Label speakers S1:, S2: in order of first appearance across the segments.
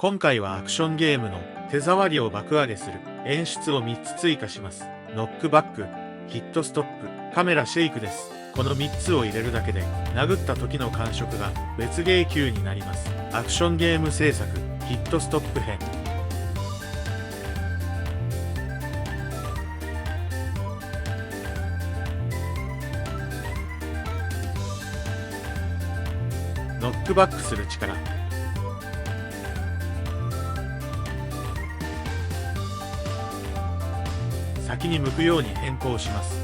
S1: 今回はアクションゲームの手触りを爆上げする演出を3つ追加します。ノックバック、ヒットストップ、カメラシェイクです。この3つを入れるだけで殴った時の感触が別ゲー級になります。アクションゲーム制作ヒットストップ編。ノックバックする力。先に向くように変更します。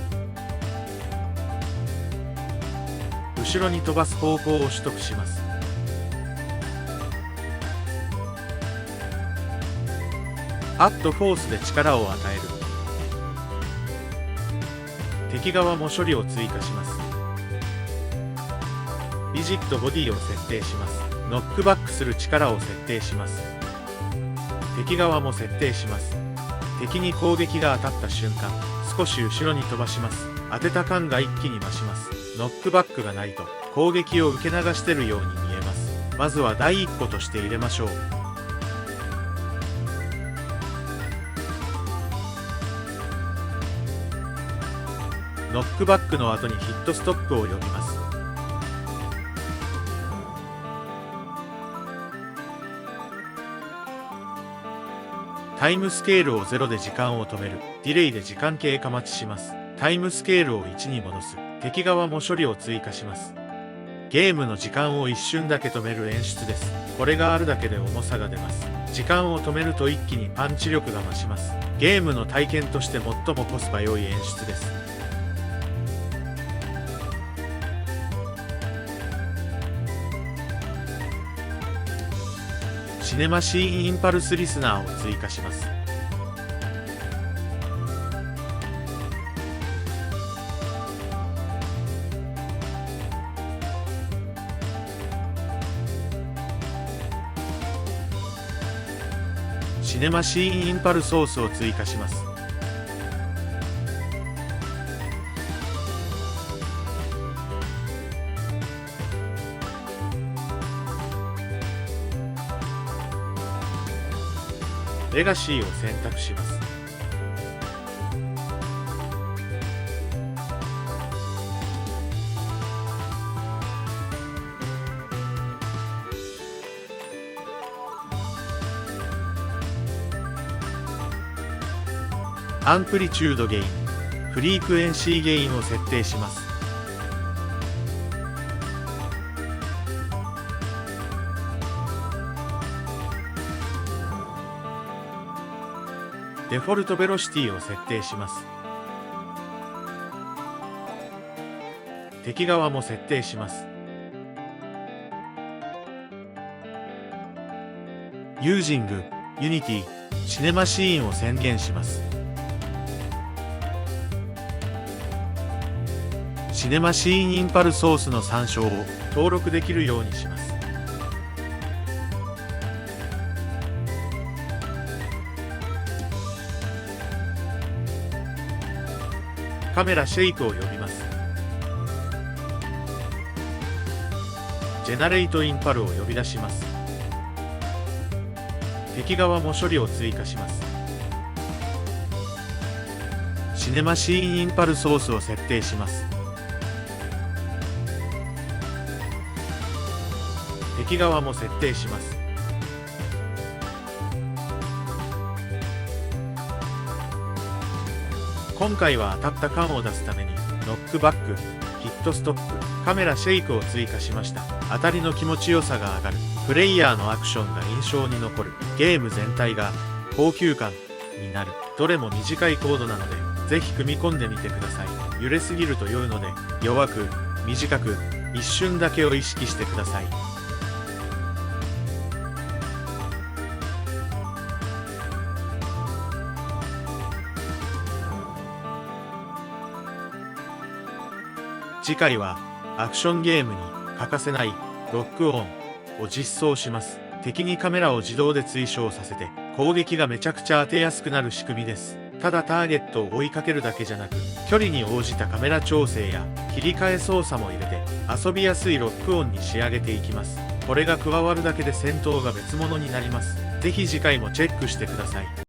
S1: 後ろに飛ばす方向を取得します。アットフォースで力を与える。敵側も処理を追加します。イジットボディを設定します。ノックバックする力を設定します。敵側も設定します。敵に攻撃が当たった瞬間、少し後ろに飛ばします。当てた感が一気に増します。ノックバックがないと攻撃を受け流してるように見えます。まずは第一歩として入れましょう。ノックバックの後にヒットストップを呼びます。タイムスケールを0で時間を止める。ディレイで時間経過待ちします。タイムスケールを1に戻す。敵側も処理を追加します。ゲームの時間を一瞬だけ止める演出です。これがあるだけで重さが出ます。時間を止めると一気にパンチ力が増します。ゲームの体験として最もコスパ良い演出です。シネマシーンインパルスリスナーを追加します。シネマシーンインパルソースを追加します。レガシーを選択します。アンプリチュードゲイン、フリークエンシーゲインを設定します。デフォルトベロシティを設定します。敵側も設定します。ユージング、ユニティ、シネマシーンを宣言します。シネマシーンインパルソースの参照を登録できるようにします。カメラシェイクを呼びます。ジェナレイトインパルを呼び出します。敵側も処理を追加します。シネマシーンインパルソースを設定します。敵側も設定します。今回は当たった感を出すためにノックバック、ヒットストップ、カメラシェイクを追加しました。当たりの気持ちよさが上がる。プレイヤーのアクションが印象に残る。ゲーム全体が高級感になる。どれも短いコードなのでぜひ組み込んでみてください。揺れすぎると酔うので弱く、短く、一瞬だけを意識してください。次回はアクションゲームに欠かせないロックオンを実装します。敵にカメラを自動で追照させて攻撃がめちゃくちゃ当てやすくなる仕組みです。ただターゲットを追いかけるだけじゃなく、距離に応じたカメラ調整や切り替え操作も入れて遊びやすいロックオンに仕上げていきます。これが加わるだけで戦闘が別物になります。ぜひ次回もチェックしてください。